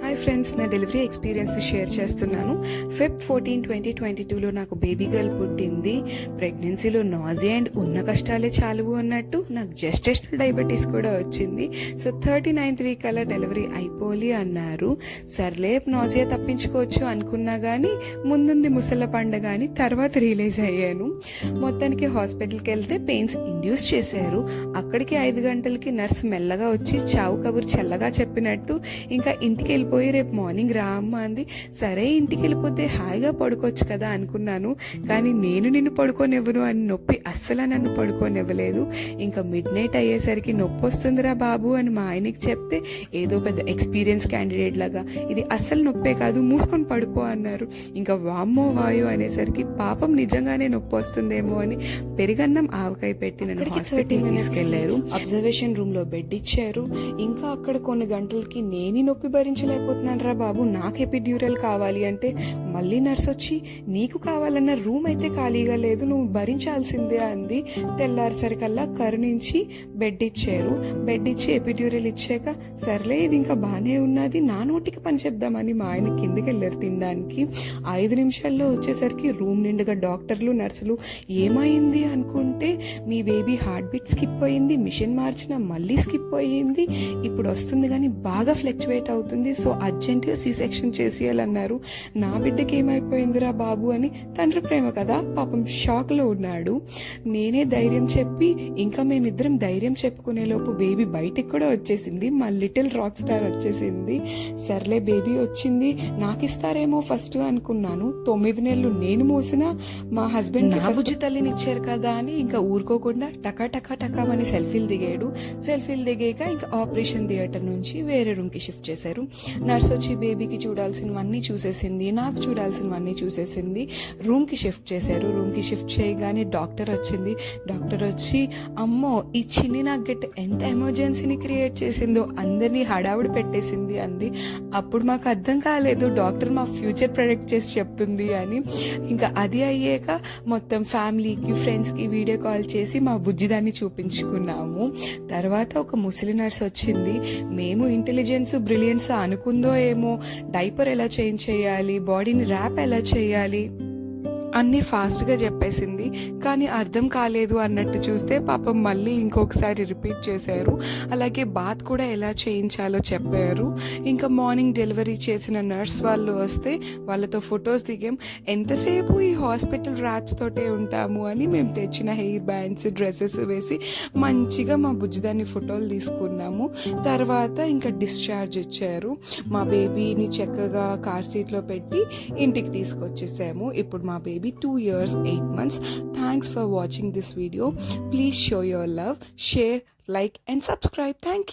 Hi friends, నా delivery experience share చేస్తున్నాను. Feb 14, 2022లో నాకు బేబీ గర్ల్ పుట్టింది. ప్రెగ్నెన్సీలో నాజియా అండ్ ఉన్న కష్టాలే చాలువు అన్నట్టు నాకు జెస్టేషనల్ డయాబెటీస్ కూడా వచ్చింది. సో 39th వీక్ అలా డెలివరీ అయిపోలి అన్నారు. సర్లే నాజియా తప్పించుకోవచ్చు అనుకున్నా కానీ ముందుంది ముసళ్ళ పండగ అని తర్వాత రియలైజ్ అయ్యాను. మొత్తానికి హాస్పిటల్కి వెళ్తే పెయిన్స్ ఇండ్యూస్ చేశారు. అక్కడికి 5 గంటలకి నర్స్ మెల్లగా వచ్చి చావు కబురు చల్లగా చెప్పినట్టు ఇంకా ఇంటికి వెళ్ళిపోయి రేపు మార్నింగ్ రా అమ్మ అంది. సరే ఇంటికి వెళ్ళిపోతే హాయిగా పడుకోవచ్చు కదా అనుకున్నాను. కానీ నేను నిన్ను పడుకోనివ్వను అని నొప్పి అస్సలు నన్ను పడుకోనివ్వలేదు. ఇంకా మిడ్ నైట్ అయ్యేసరికి నొప్పి వస్తుందిరా బాబు అని మా ఆయనకి చెప్తే ఏదో పెద్ద ఎక్స్పీరియన్స్ క్యాండిడేట్ లాగా ఇది అస్సలు నొప్పే కాదు మూసుకొని పడుకో అన్నారు. ఇంకా వామ్మో వాయు అనేసరికి పాపం నిజంగానే నొప్పి వస్తుందేమో అని పెరిగన్నం ఆవకాయ పెట్టి నన్ను హాస్పిటల్కి తీసుకెళ్లారు. అబ్జర్వేషన్ రూమ్ లో బెడ్ ఇచ్చారు. ఇంకా అక్కడ కొన్ని గంటలకి నేను నొప్పి భరించలేకపోతున్నాను రా బాబు, నాకు ఎపిడ్యూరల్ కావాలి అంటే మళ్ళీ నర్స్ వచ్చి నీకు కావాలన్న రూమ్ అయితే ఖాళీగా లేదు, నువ్వు భరించాల్సిందే అంది. తెల్లారిసరికల్లా కరుణించి బెడ్ ఇచ్చారు. బెడ్ ఇచ్చి ఎపిడ్యూరల్ ఇచ్చాక సర్లే ఇది ఇంకా బాగానే ఉన్నది నా నోటికి పని చెప్దామని మా ఆయన కిందికి వెళ్ళారు తినడానికి. 5 నిమిషాల్లో వచ్చేసరికి రూమ్ నిండుగా డాక్టర్లు నర్సులు. ఏమైంది అనుకుంటే మీ బేబీ హార్ట్ బీట్ స్కిప్ అయింది, మిషన్ మార్చిన మళ్ళీ స్కిప్ అయ్యింది, ఇప్పుడు వస్తుంది కానీ బాగా ఫ్లక్చువేట్ అవుతుంది, సో అర్జెంట్గా సి సెక్షన్ చేసేయాలన్నారు. నా బిడ్డకి ఏమైపోయిందిరా బాబు అని తండ్రి ప్రేమ కదా పాపం షాక్ లో ఉన్నాడు. నేనే ధైర్యం చెప్పి ఇంకా మేమిద్దరం ధైర్యం చెప్పుకునే లోపు బేబీ బయటికి కూడా వచ్చేసింది. మా లిటిల్ రాక్ స్టార్ వచ్చేసింది. సర్లే బేబీ వచ్చింది నాకు ఇస్తారేమో ఫస్ట్ అనుకున్నాను. 9 నెలలు నేను మోసినా మా హస్బెండ్ నా బుజ్జి తల్లిని ఇచ్చారు కదా అని ఇంకా ఊరుకోకుండా టకా టకా టకామని సెల్ఫీలు దిగాడు. సెల్ఫీలు దిగాక ఇంకా ఆపరేషన్ థియేటర్ నుంచి వేరే రూమ్ కి షిఫ్ట్ చేశారు. నర్స్ వచ్చి బేబీకి చూడాల్సినవన్నీ చూసేసింది, నాకు చూడాల్సినవన్నీ చూసేసింది. రూమ్ కి షిఫ్ట్ చేశారు. రూమ్ కి షిఫ్ట్ చేయగానే డాక్టర్ వచ్చింది. డాక్టర్ వచ్చి అమ్మో ఈ చిన్ని నగ్గెట్ ఎంత ఎమర్జెన్సీని క్రియేట్ చేసిందో, అందరినీ హడావుడి పెట్టేసింది అంది. అప్పుడు మాకు అర్థం కాలేదు డాక్టర్ మా ఫ్యూచర్ ప్రొడక్ట్ చేసి చెప్తుంది అని. ఇంకా అది అయ్యాక మొత్తం ఫ్యామిలీకి ఫ్రెండ్స్కి వీడియో కాల్ చేసి మా బుజ్జిదాన్ని చూపించుకున్నాము. తర్వాత ఒక ముసలి నర్స్ వచ్చింది. మేము ఇంటెలిజెన్స్ బ్రిలియన్స్ అనుకుందో ఏమో, డైపర్ ఎలా చేంజ్ చేయాలి, బాడీని ర్యాప్ ఎలా చేయాలి అన్నీ ఫాస్ట్గా చెప్పేసింది. కానీ అర్థం కాలేదు అన్నట్టు చూస్తే పాపం మళ్ళీ ఇంకొకసారి రిపీట్ చేశారు. అలాగే బాత్ కూడా ఎలా చేయించాలో చెప్పారు. ఇంకా మార్నింగ్ డెలివరీ చేసిన నర్స్ వాళ్ళు వస్తే వాళ్ళతో ఫొటోస్ దిగాం. ఎంతసేపు ఈ హాస్పిటల్ ర్యాప్స్ తోటే ఉంటాము అని మేము తెచ్చిన హెయిర్ బ్యాండ్స్ డ్రెస్సెస్ వేసి మంచిగా మా బుజ్జిదాన్ని ఫోటోలు తీసుకున్నాము. తర్వాత ఇంకా డిశ్చార్జ్ ఇచ్చారు. మా బేబీని చక్కగా కార్ సీట్లో పెట్టి ఇంటికి తీసుకొచ్చేసాము. ఇప్పుడు మా baby 2 years 8 months. Thanks for watching this video. Please show your love, share, like and subscribe. Thank you.